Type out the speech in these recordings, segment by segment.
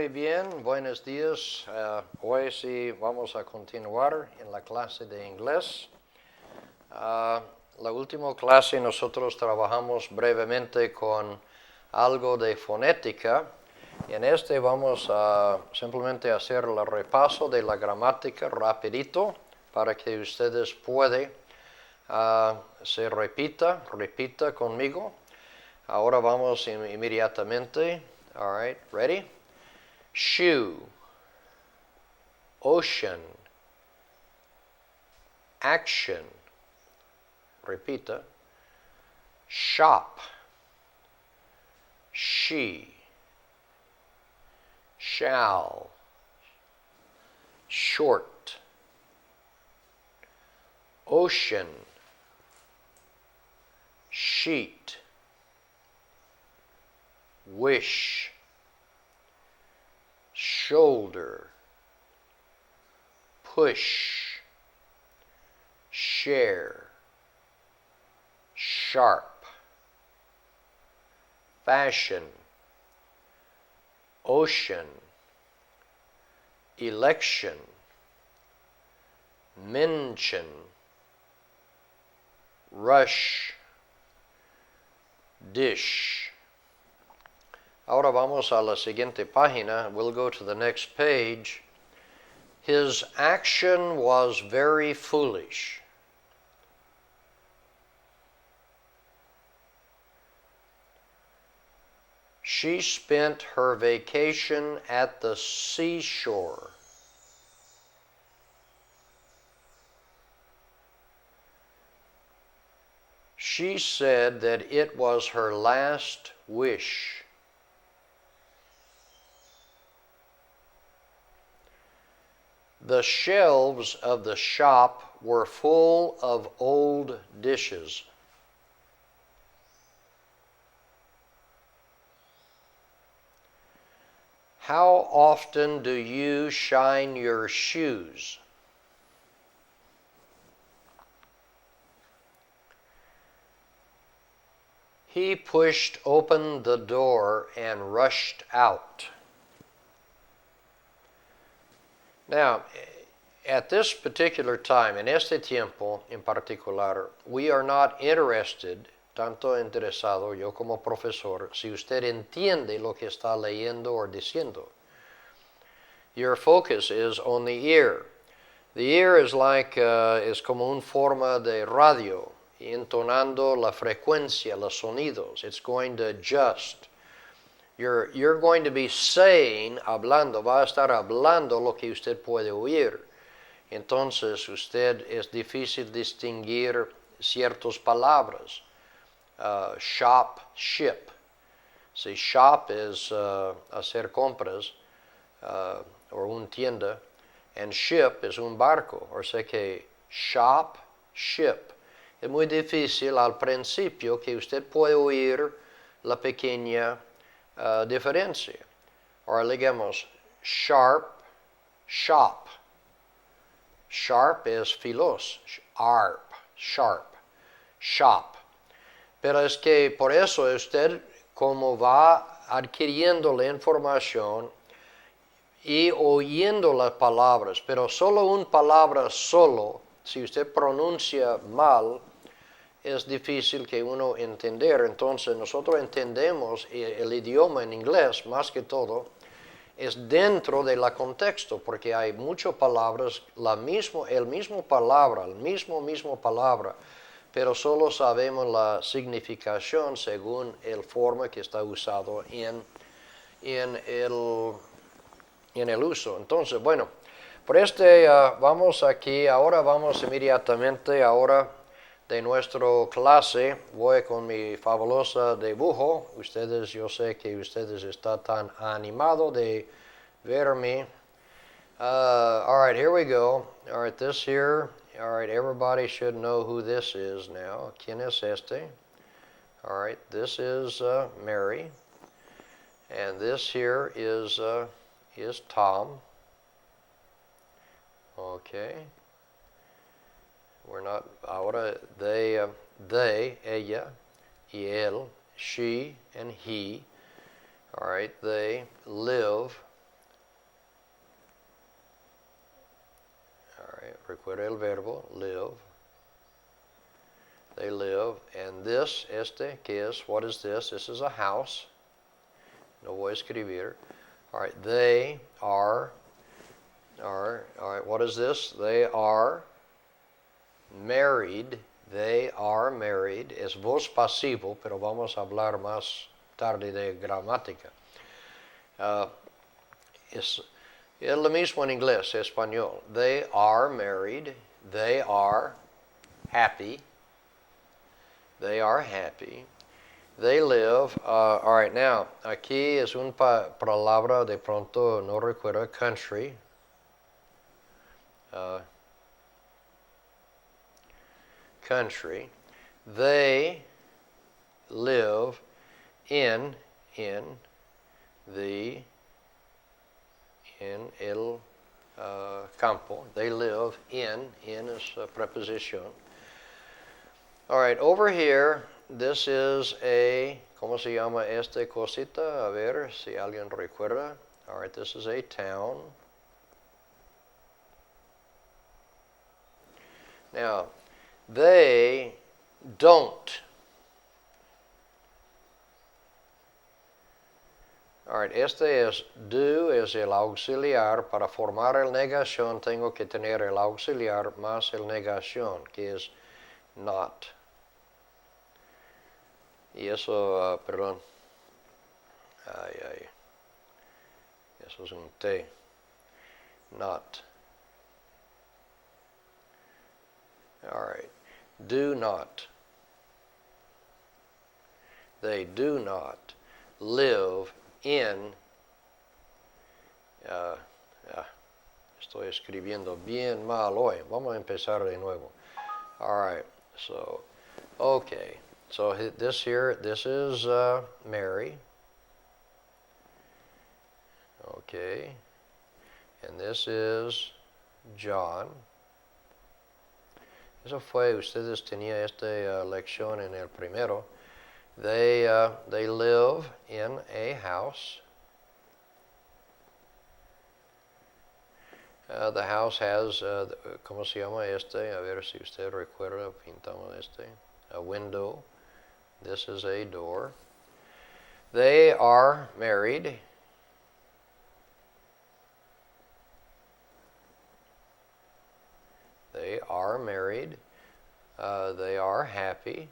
Muy bien, buenos días. Hoy sí vamos a continuar en la clase de inglés. La última clase nosotros trabajamos brevemente con algo de fonética. Y en este vamos a simplemente hacer el repaso de la gramática rapidito para que ustedes puedan se repita conmigo. Ahora vamos inmediatamente. All right, ready? Shoe, ocean, action, repita, shop, she, shall, short, ocean, sheet, wish, shoulder, push, share, sharp, fashion, ocean, election, mention, rush, dish. Ahora vamos a la siguiente página. We'll go to the next page. His action was very foolish. She spent her vacation at the seashore. She said that it was her last wish. The shelves of the shop were full of old dishes. How often do you shine your shoes? He pushed open the door and rushed out. Now, at this particular time, en este tiempo en particular, we are not interested, tanto interesado yo como profesor, si usted entiende lo que está leyendo o diciendo. Your focus is on the ear. The ear is like, es como una forma de radio, entonando la frecuencia, los sonidos. It's going to adjust. You're going to be saying, hablando, va a estar hablando lo que usted puede oír. Entonces, usted es difícil distinguir ciertas palabras. Shop, ship. Si shop es hacer compras o una tienda, and ship es un barco. O sea que shop, ship. Es muy difícil al principio que usted puede oír la pequeña diferencia. Ahora digamos sharp, shop. Sharp es filos, sharp, shop. Pero es que por eso usted, como va adquiriendo la información y oyendo las palabras, pero solo una palabra solo, si usted pronuncia mal, es difícil que uno entender. Entonces nosotros entendemos el idioma en inglés, más que todo, es dentro del contexto, porque hay muchas palabras, el mismo palabra, pero solo sabemos la significación según el forma que está usado en el uso. Entonces, bueno, por vamos aquí, ahora vamos inmediatamente, de nuestra clase, voy con mi fabulosa dibujo. Yo sé que ustedes están tan animados de verme. All right, here we go. All right, this here. All right, everybody should know who this is now. ¿Quién es este? All right, this is Mary. And this here is Tom. Okay. We're not, ahora they, ella, y él, she, and he. All right, they live recuerda el verbo, live. They live. And this, ¿qué es? What is this? This is a house. No voy a escribir. All right, they are, all right, what is this? They are married. They are married. Es voz pasivo, pero vamos a hablar más tarde de gramática. Es lo mismo en inglés, español. They are married. They are happy. They are happy. They live. All right, now, aquí es una palabra de pronto no recuerdo, country. Country. They live in el campo. They live in is a preposition. All right, over here, this is a, ¿cómo se llama esta cosita? A ver si alguien recuerda. All right, this is a town. Now, they don't. All right, este es do, es el auxiliar. Para formar el negación tengo que tener el auxiliar más el negación, que es not. Y eso, perdón. Eso es un T. Not. All right. Do not. They do not live in. Estoy escribiendo bien mal hoy. Vamos a empezar de nuevo. All right. So, okay. So this here, this is Mary. Okay. And this is John. Eso fue, ustedes tenían esta lección en el primero. They live in a house. The house has, ¿cómo se llama este? A ver si usted recuerda, pintamos este. A window. This is a door. They are married. They are married. They are happy.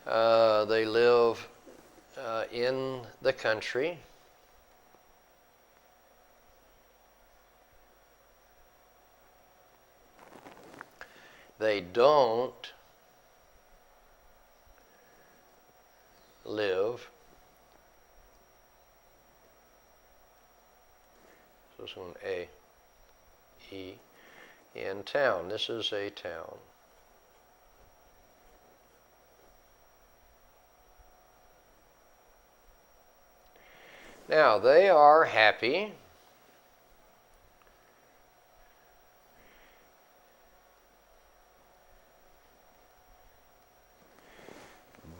They live in the country. They don't live. So it's an A, E, in town. This is a town. Now, they are happy.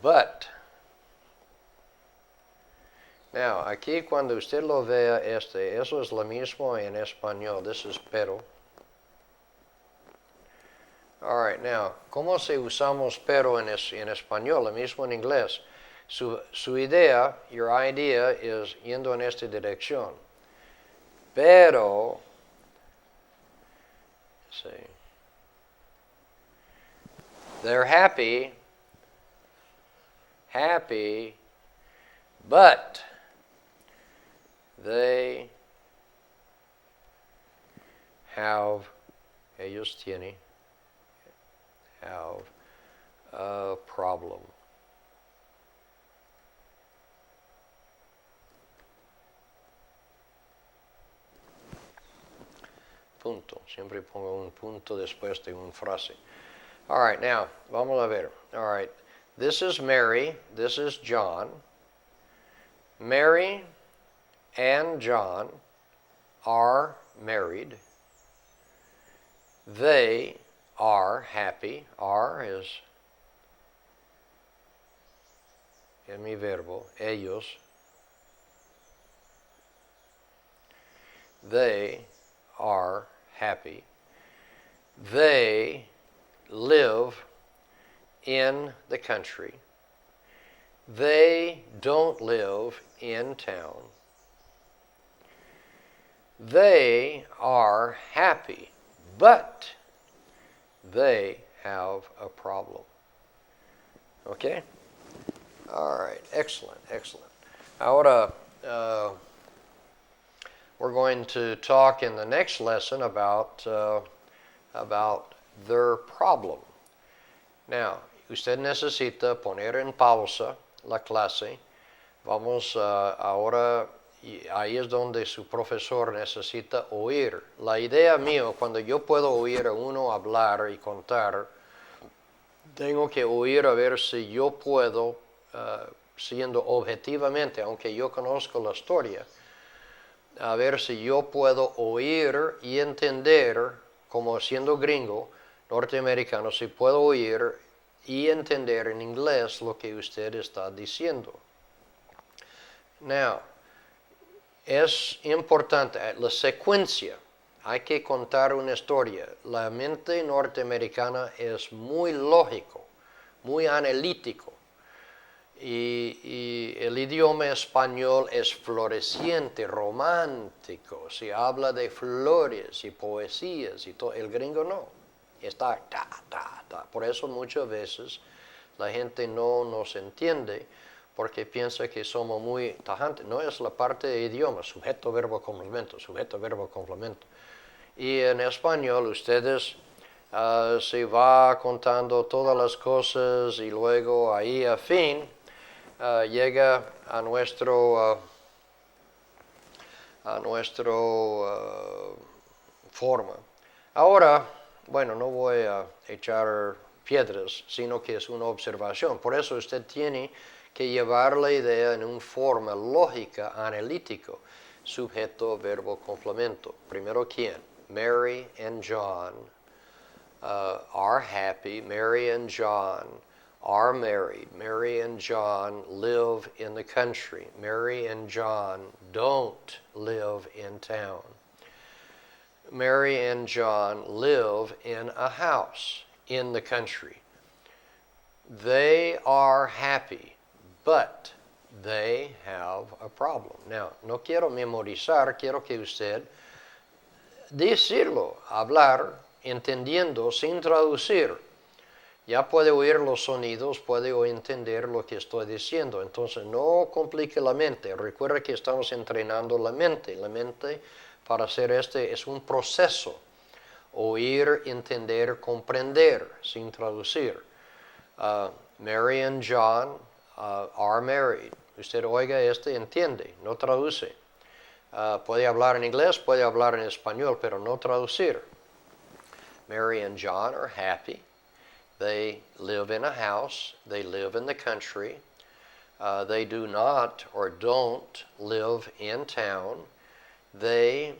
But, now, aquí cuando usted lo vea eso es lo mismo en español. This is pero. All right, now, ¿cómo se usamos pero en español? Lo mismo en inglés. Su idea, your idea, is yendo en esta dirección. Pero, see, they're happy, but they have, ellos tienen, have a problem. Punto. Siempre pongo un punto después de una frase. All right, now, vamos a ver. All right, this is Mary. This is John. Mary and John are married. They are happy. Are is en mi verbo. Ellos. They are happy. They live in the country. They don't live in town. They are happy, but they have a problem. Okay? All right, excellent, excellent. Ahora, we're going to talk in the next lesson about their problem. Now, usted necesita poner en pausa la clase. Vamos ahora, y ahí es donde su profesor necesita oír. La idea mía, cuando yo puedo oír a uno hablar y contar, tengo que oír a ver si yo puedo, siendo objetivamente, aunque yo conozco la historia, a ver si yo puedo oír y entender, como siendo gringo, norteamericano, si puedo oír y entender en inglés lo que usted está diciendo. Now, es importante la secuencia. Hay que contar una historia. La mente norteamericana es muy lógico, muy analítico. Y el idioma español es floreciente, romántico. Se habla de flores y poesías y todo. El gringo no. Está ta, ta, ta. Por eso muchas veces la gente no nos entiende porque piensa que somos muy tajantes. No es la parte de idioma, sujeto, verbo, complemento, sujeto, verbo, complemento. Y en español ustedes se va contando todas las cosas y luego ahí a fin llega a nuestro forma. Ahora, bueno, no voy a echar piedras, sino que es una observación. Por eso usted tiene que llevar la idea en una forma lógica, analítico. Sujeto, verbo, complemento. Primero, ¿quién? Mary and John are happy. Mary and John are married. Mary and John live in the country. Mary and John don't live in town. Mary and John live in a house in the country. They are happy, but they have a problem. Now, no quiero memorizar, quiero que usted decirlo, hablar, entendiendo, sin traducir. Ya puede oír los sonidos, puede entender lo que estoy diciendo. Entonces, no complique la mente. Recuerda que estamos entrenando la mente. La mente, para hacer es un proceso. Oír, entender, comprender, sin traducir. Mary and John are married. Usted oiga entiende, no traduce. Puede hablar en inglés, puede hablar en español, pero no traducir. Mary and John are happy. They live in a house. They live in the country. They do not or don't live in town. They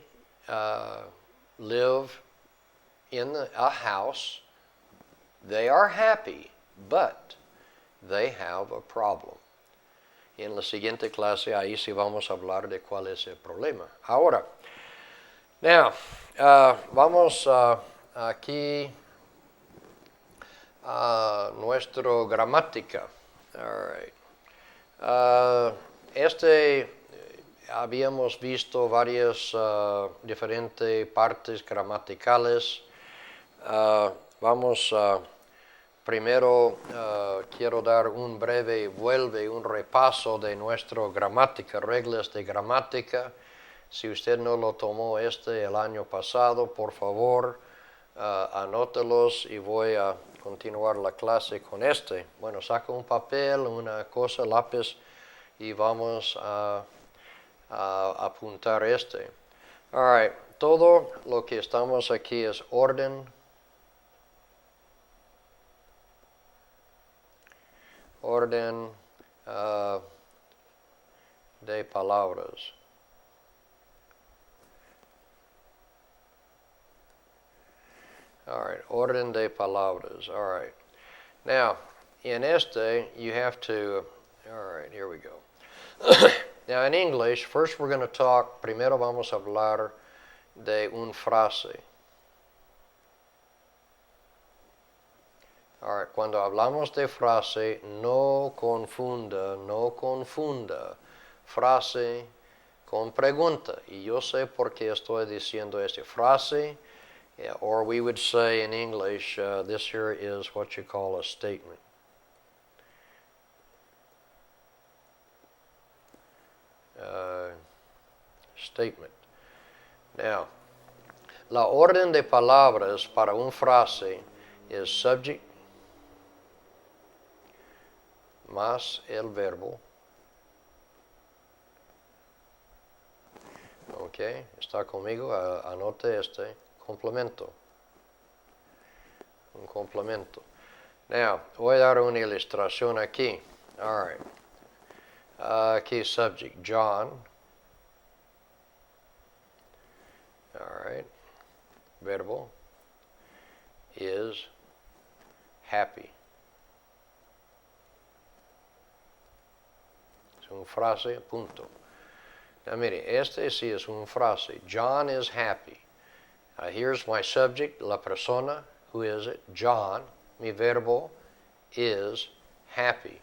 live in a house. They are happy, but they have a problem. Y en la siguiente clase ahí sí vamos a hablar de cuál es el problema. Ahora, now, vamos aquí a nuestra gramática. All right. Habíamos visto varias diferentes partes gramaticales. Vamos primero quiero dar un breve un repaso de nuestra gramática, reglas de gramática. Si usted no lo tomó el año pasado, por favor, anótelos y voy a continuar la clase con Bueno, saca un papel, una cosa, lápiz y vamos a apuntar All right, todo lo que estamos aquí es orden. Orden de palabras. All right, orden de palabras. All right. Now, in you have to, all right, here we go. Now, in English, first we're going to talk, primero vamos a hablar de una frase. Ahora, cuando hablamos de frase, no confunda frase con pregunta. Y yo sé por qué estoy diciendo esta frase, or we would say in English, this here is what you call a statement. Statement. Now, la orden de palabras para una frase es subject más el verbo. Ok, está conmigo, anote este complemento. Un complemento. Now, voy a dar una ilustración aquí. All right. Aquí subject, John. All right. Verbo is happy. Es una frase, punto. Now, mire, este sí es una frase. John is happy. Here's my subject, la persona. Who is it? John. Mi verbo is happy.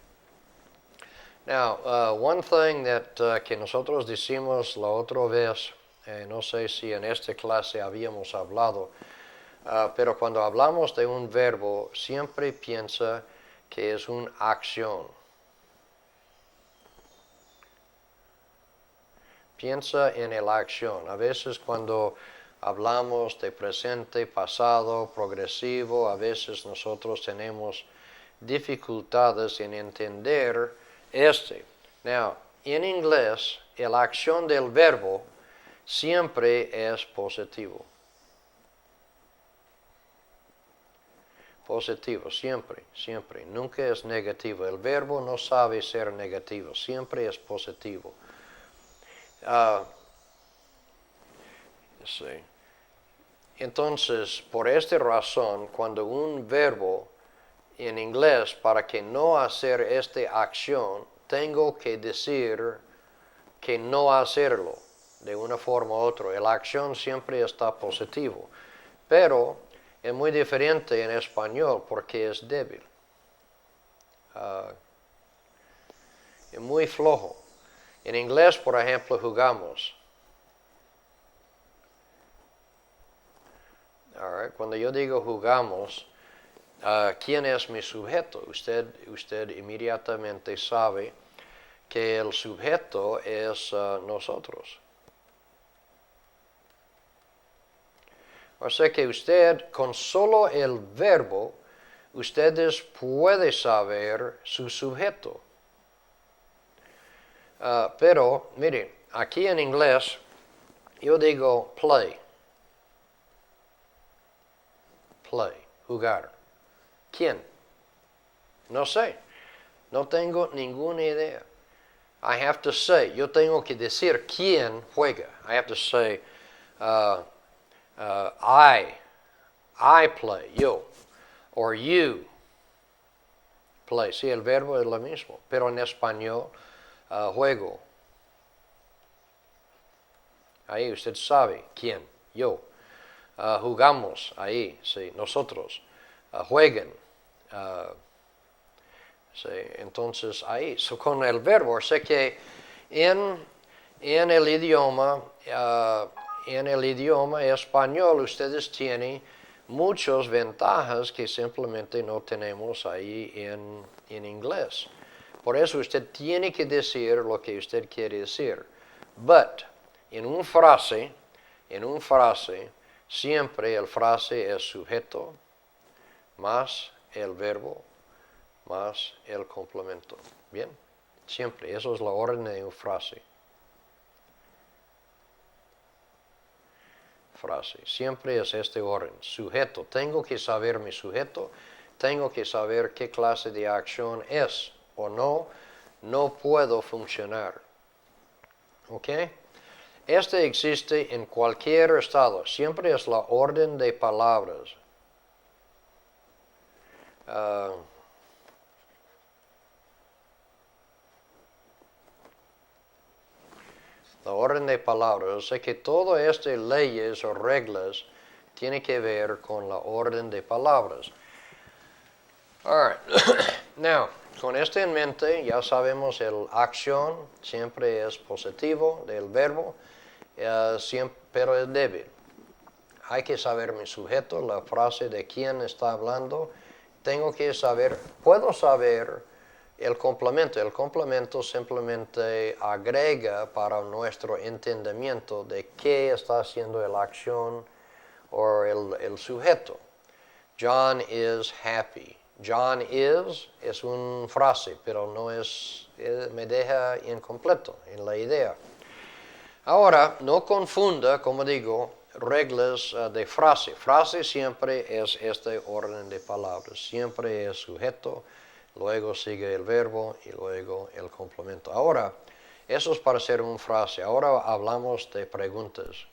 Now, one thing that que nosotros decimos la otra vez, no sé si en esta clase habíamos hablado, pero cuando hablamos de un verbo, siempre piensa que es una acción. Piensa en la acción. A veces cuando hablamos de presente, pasado, progresivo, a veces nosotros tenemos dificultades en entender este. Now, en inglés, la acción del verbo siempre es positivo. Positivo, siempre, siempre. Nunca es negativo. El verbo no sabe ser negativo, siempre es positivo. Sí. Entonces, por esta razón, cuando un verbo en inglés, para que no hacer esta acción, tengo que decir que no hacerlo de una forma u otra. La acción siempre está positivo, pero es muy diferente en español porque es débil. Es muy flojo. En inglés, por ejemplo, jugamos. All right. Cuando yo digo jugamos, ¿quién es mi sujeto? Usted inmediatamente sabe que el sujeto es nosotros. O sea que usted, con solo el verbo, ustedes pueden saber su sujeto. Pero, miren, aquí en inglés, yo digo play. Play, jugar. ¿Quién? No sé. No tengo ninguna idea. I have to say, yo tengo que decir quién juega. I have to say, I play, yo. Or you play. Sí, el verbo es lo mismo, pero en español, juego. Ahí usted sabe quién, yo. Jugamos, ahí, sí, nosotros. Jueguen. Sí, entonces ahí, con el verbo, sé que en el idioma español ustedes tienen muchas ventajas que simplemente no tenemos ahí en inglés. Por eso usted tiene que decir lo que usted quiere decir. But, en una frase, siempre el frase es sujeto más el verbo más el complemento. Bien, siempre, eso es la orden de una frase. Frase, siempre es este orden. Sujeto, tengo que saber mi sujeto, tengo que saber qué clase de acción es o no puedo funcionar. ¿Ok? Este existe en cualquier estado, siempre es la orden de palabras. La orden de palabras. O sea que todas estas leyes o reglas tienen que ver con la orden de palabras. All right. Now, con esto en mente, ya sabemos el acción siempre es positivo del verbo, pero es débil. Hay que saber mi sujeto, la frase de quién está hablando. Tengo que saber, puedo saber el complemento. El complemento simplemente agrega para nuestro entendimiento de qué está haciendo la acción o el sujeto. John is happy. John es una frase, pero no me deja incompleto en la idea. Ahora, no confunda, como digo, reglas de frase. Frase siempre es este orden de palabras. Siempre es sujeto, luego sigue el verbo y luego el complemento. Ahora, eso es para hacer una frase. Ahora hablamos de preguntas.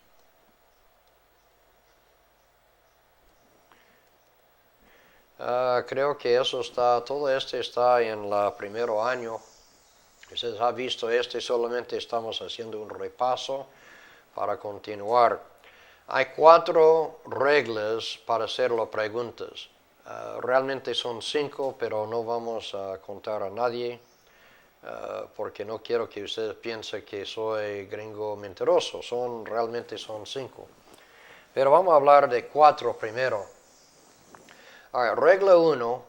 Creo que todo esto está en el primer año. Ustedes han visto solamente estamos haciendo un repaso para continuar. Hay 4 reglas para hacer las preguntas. Realmente son 5, pero no vamos a contar a nadie porque no quiero que ustedes piensen que soy gringo mentiroso. Realmente son 5. Pero vamos a hablar de 4 primero. Regla 1.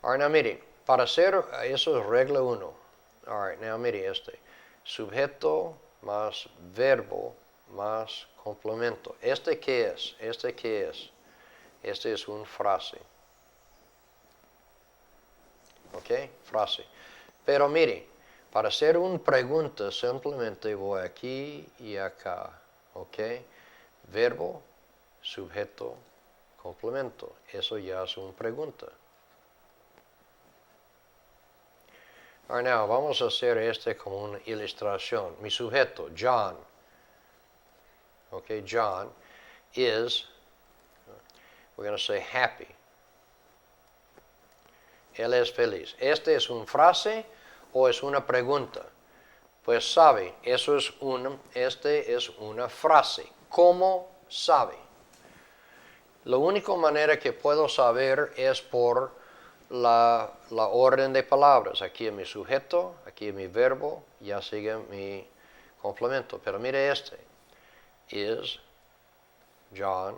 Now mire, para hacer eso es regla 1. Now mire sujeto más verbo más complemento. ¿Qué es? ¿Qué es? Este es una frase. ¿Ok? Frase. Pero mire, para hacer una pregunta simplemente voy aquí y acá. ¿Ok? Verbo, sujeto, complemento. Eso ya es una pregunta. Now vamos a hacer como una ilustración. Mi sujeto, John. Okay, John is, we're going to say happy. Él es feliz. ¿Es una frase o es una pregunta? Pues sabe, este es una frase. ¿Cómo sabe? La única manera que puedo saber es por la orden de palabras. Aquí es mi sujeto, aquí es mi verbo, ya sigue mi complemento. Pero mire Is John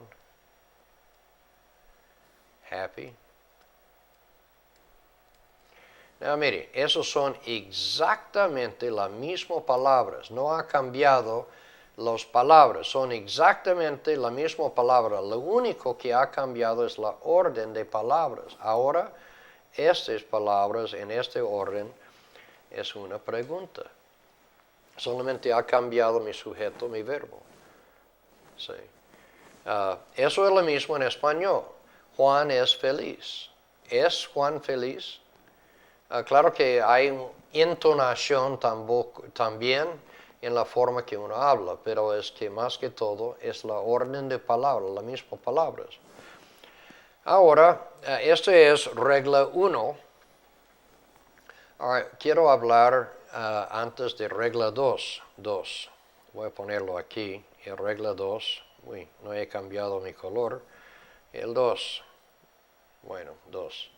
happy? Now, mire, esos son exactamente las mismas palabras. No ha cambiado las palabras. Son exactamente la misma palabra. Lo único que ha cambiado es la orden de palabras. Ahora, estas palabras en este orden es una pregunta. Solamente ha cambiado mi sujeto, mi verbo. Sí. Eso es lo mismo en español. Juan es feliz. ¿Es Juan feliz? Claro que hay entonación también en la forma que uno habla, pero es que más que todo es la orden de palabras, las mismas palabras. Ahora, esta es regla 1. Quiero hablar antes de regla 2. Voy a ponerlo aquí. En regla 2. Uy, no he cambiado mi color. El 2. Bueno, 2.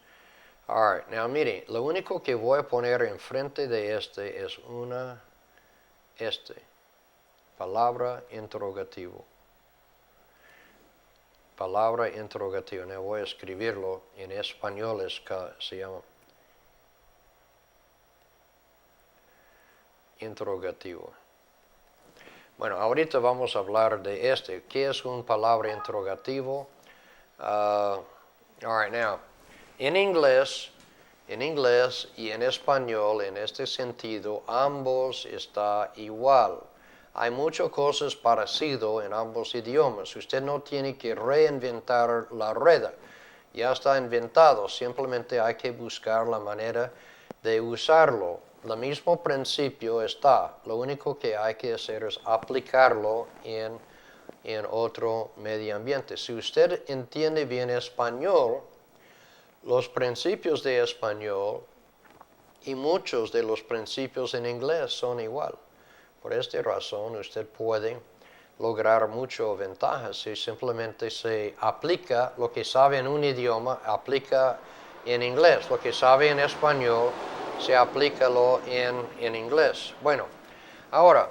Now mire, lo único que voy a poner enfrente de es palabra interrogativo. Palabra interrogativa. Now voy a escribirlo en español, se llama interrogativo. Bueno, ahorita vamos a hablar de ¿Qué es una palabra interrogativo? Now, en inglés y en español, en este sentido, ambos está igual. Hay muchas cosas parecidas en ambos idiomas. Usted no tiene que reinventar la rueda. Ya está inventado, simplemente hay que buscar la manera de usarlo. El mismo principio está. Lo único que hay que hacer es aplicarlo en otro medio ambiente. Si usted entiende bien español, los principios de español y muchos de los principios en inglés son igual. Por esta razón, usted puede lograr muchas ventajas si simplemente se aplica lo que sabe en un idioma, aplica en inglés. Lo que sabe en español, se aplica en inglés. Bueno, ahora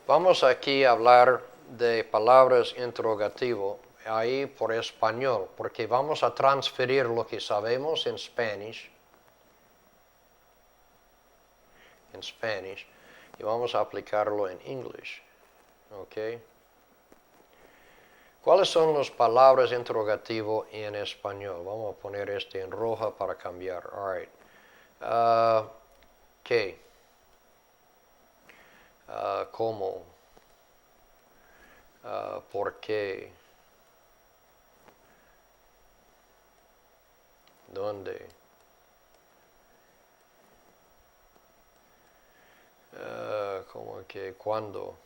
vamos aquí a hablar de palabras interrogativo ahí por español, porque vamos a transferir lo que sabemos en Spanish, y vamos a aplicarlo en English. ¿Ok? ¿Cuáles son las palabras interrogativo en español? Vamos a poner este en roja para cambiar. All right. ¿Qué? ¿Cómo? ¿Por qué? ¿Dónde? ¿Cómo que? ¿Cuándo?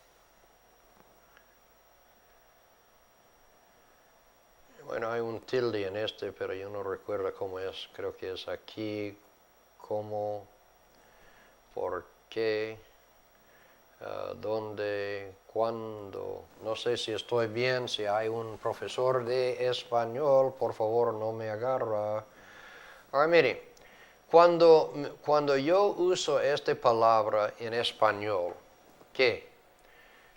Bueno, hay un tilde en este, pero yo no recuerdo cómo es. Creo que es aquí. ¿Cómo? ¿Por qué? ¿Dónde? ¿Cuándo? No sé si estoy bien. Si hay un profesor de español, por favor no me agarra. Ahora mire, cuando yo uso esta palabra en español, ¿qué?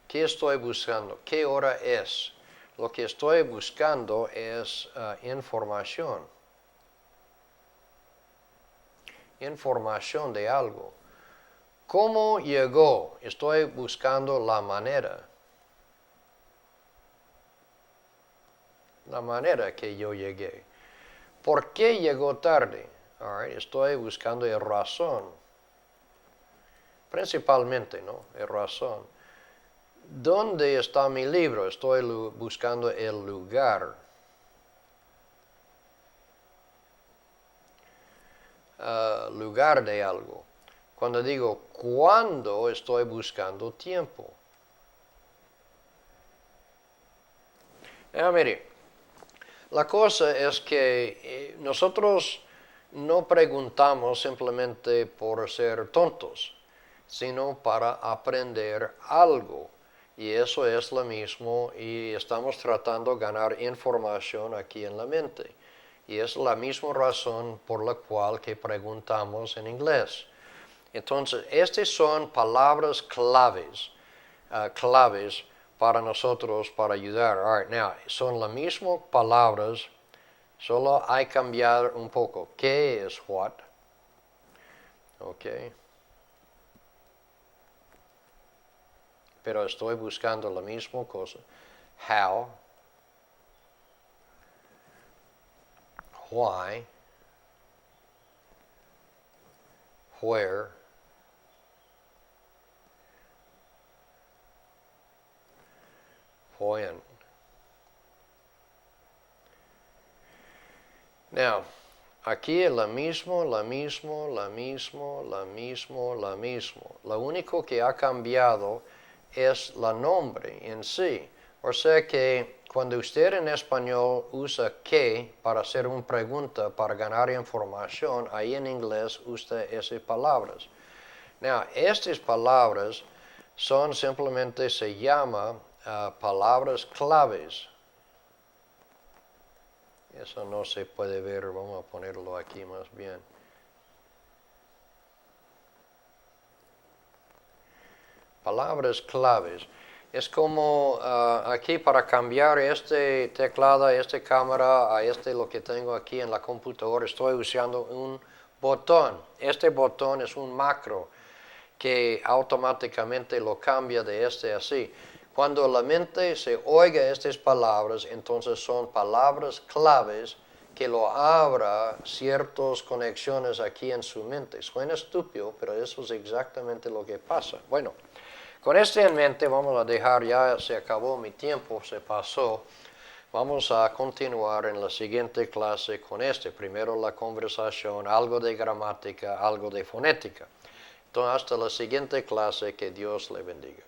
¿Qué estoy buscando? ¿Qué hora es? Lo que estoy buscando es información. Información de algo. ¿Cómo llegó? Estoy buscando la manera. La manera que yo llegué. ¿Por qué llegó tarde? All right, estoy buscando la razón. Principalmente, ¿no? La razón. ¿Dónde está mi libro? Estoy buscando el lugar. Lugar de algo. Cuando digo cuándo, estoy buscando tiempo. Mire, la cosa es que nosotros no preguntamos simplemente por ser tontos, sino para aprender algo. Y eso es lo mismo, y estamos tratando de ganar información aquí en la mente. Y es la misma razón por la cual que preguntamos en inglés. Entonces, estas son palabras claves para nosotros, para ayudar. All right, now, son las mismas palabras, solo hay que cambiar un poco. ¿Qué es what? Ok. Pero estoy buscando la misma cosa. How, why, where, when. Now, aquí es la mismo. Lo único que ha cambiado es el nombre en sí. O sea que cuando usted en español usa que para hacer una pregunta, para ganar información, ahí en inglés usa esas palabras. Now, estas palabras son simplemente, se llama palabras claves. Eso no se puede ver, vamos a ponerlo aquí más bien. Palabras claves. Es como aquí para cambiar este teclado, esta cámara, a lo que tengo aquí en la computadora, estoy usando un botón. Este botón es un macro que automáticamente lo cambia de así. Cuando la mente se oiga estas palabras, entonces son palabras claves que lo abra ciertas conexiones aquí en su mente. Suena estúpido, pero eso es exactamente lo que pasa. Bueno, con esto en mente vamos a dejar, ya se acabó mi tiempo, se pasó. Vamos a continuar en la siguiente clase con primero la conversación, algo de gramática, algo de fonética. Entonces, hasta la siguiente clase, que Dios le bendiga.